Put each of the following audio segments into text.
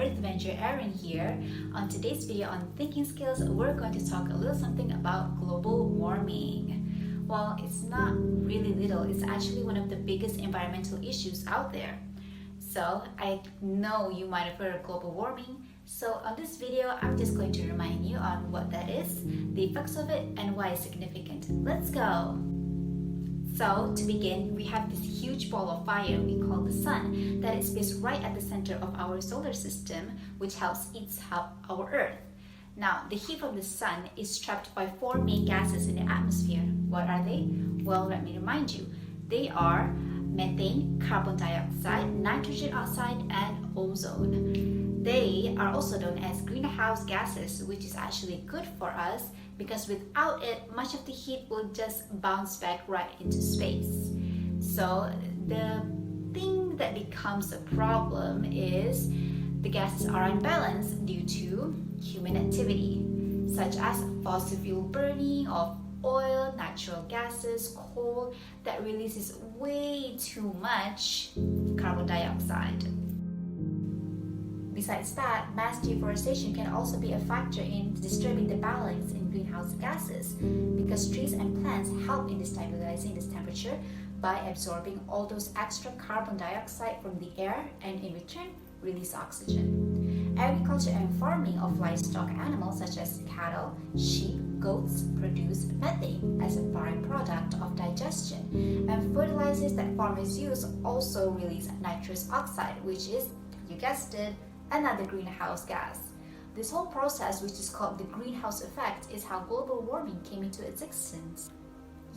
Earth Venture Aaron here. On today's video on thinking skills, we're going to talk a little something about global warming. Well, it's not really little, it's actually one of the biggest environmental issues out there. So I know you might have heard of global warming. So on this video, I'm just going to remind you on what that is, the effects of it, and why it's significant. Let's go! So to begin, we have this huge ball of fire we call the sun that is based right at the center of our solar system, which helps heat our Earth. Now, the heat from the sun is trapped by four main gases in the atmosphere. What are they? Well, let me remind you. They are methane, carbon dioxide, nitrogen oxide, and ozone. They are also known as greenhouse gases, which is actually good for us because without it, much of the heat will just bounce back right into space. So the thing that becomes a problem is the gases are unbalanced due to human activity, such as fossil fuel burning of oil, natural gases, coal that releases way too much carbon dioxide. Besides that, mass deforestation can also be a factor in disturbing the balance in greenhouse gases because trees and plants help in stabilizing this temperature by absorbing all those extra carbon dioxide from the air and in return release oxygen. Agriculture and farming of livestock animals such as cattle, sheep, goats produce methane as a byproduct of digestion, and fertilizers that farmers use also release nitrous oxide, which is, you guessed it, another greenhouse gas. This whole process, which is called the greenhouse effect, is how global warming came into existence.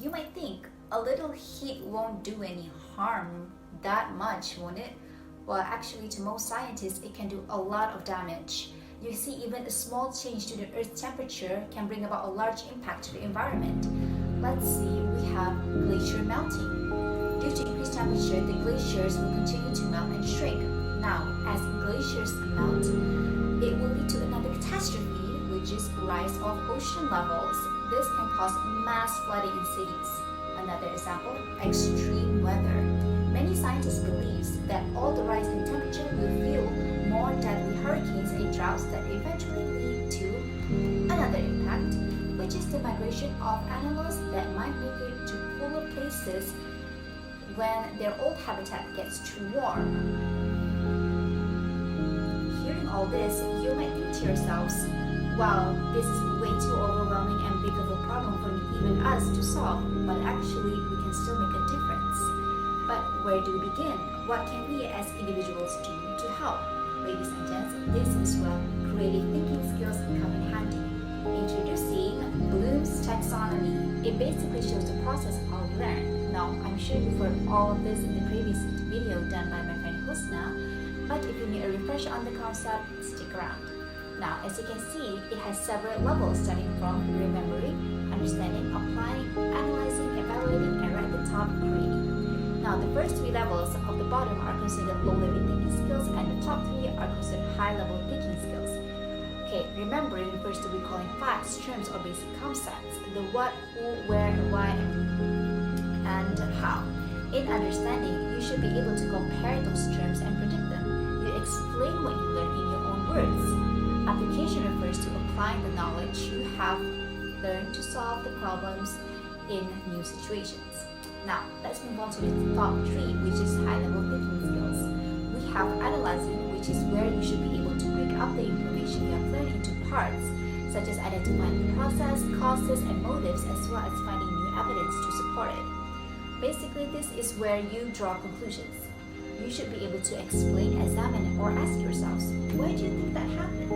You might think a little heat won't do any harm that much, won't it? Well, actually, to most scientists, it can do a lot of damage. You see, even a small change to the Earth's temperature can bring about a large impact to the environment. Let's see, we have glacier melting. Due to increased temperature, the glaciers will continue to melt and shrink. Now, as glaciers melt, it will lead to another catastrophe, which is rise of ocean levels. This can cause mass flooding in cities. Another example, extreme weather. Many scientists believe that all the rise in temperature will fuel more deadly hurricanes and droughts that eventually lead to another impact, which is the migration of animals that might migrate to cooler places when their old habitat gets too warm. Hearing all this, you might think to yourselves, wow, this is way too overwhelming and big of a problem for even us to solve, but actually we can still make a difference. But where do we begin? What can we as individuals do to help? Ladies and gents, this is where creative thinking skills come in handy. Introducing Bloom's taxonomy. It basically shows the process of how we learn. Now, I'm sure you've heard all of this in the previous video done by my friend Husna, but if you need a refresher on the concept, stick around. Now, as you can see, it has several levels starting from remembering, understanding, applying, analyzing, evaluating, and right at the top, creating. Now, the first three levels of the bottom are considered low-level thinking skills, and the top three are considered high-level thinking skills. Okay, remembering refers to recalling facts, terms, or basic concepts, the what, who, where, why, and how. In understanding, you should be able to compare those terms and predict them. You explain what you learn in your own words. Application refers to applying the knowledge you have learned to solve the problems in new situations. Now, let's move on to the top three, which is high-level thinking skills. We have analyzing, which is where you should be able to break up the information you have learned into parts, such as identifying the process, causes, and motives, as well as finding new evidence to support it. Basically, this is where you draw conclusions. You should be able to explain, examine, or ask yourselves, why do you think that happens?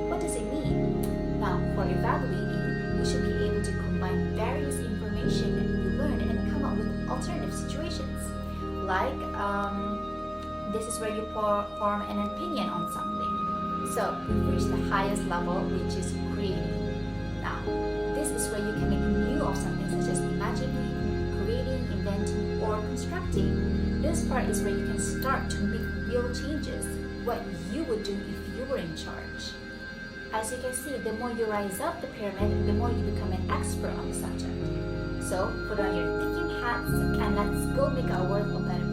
What does it mean? Now, for evaluating, you should be able to combine various information you learned and come up with alternative situations. Like, this is where you form an opinion on something. So, you've reached the highest level, which is creating. Now, this is where you can make new of something such as imagining, creating, inventing, or constructing. This part is where you can start to make real changes, what you would do if you were in charge. As you can see, the more you rise up the pyramid, the more you become an expert on the subject. So, put on your thinking hats and let's go make our world a better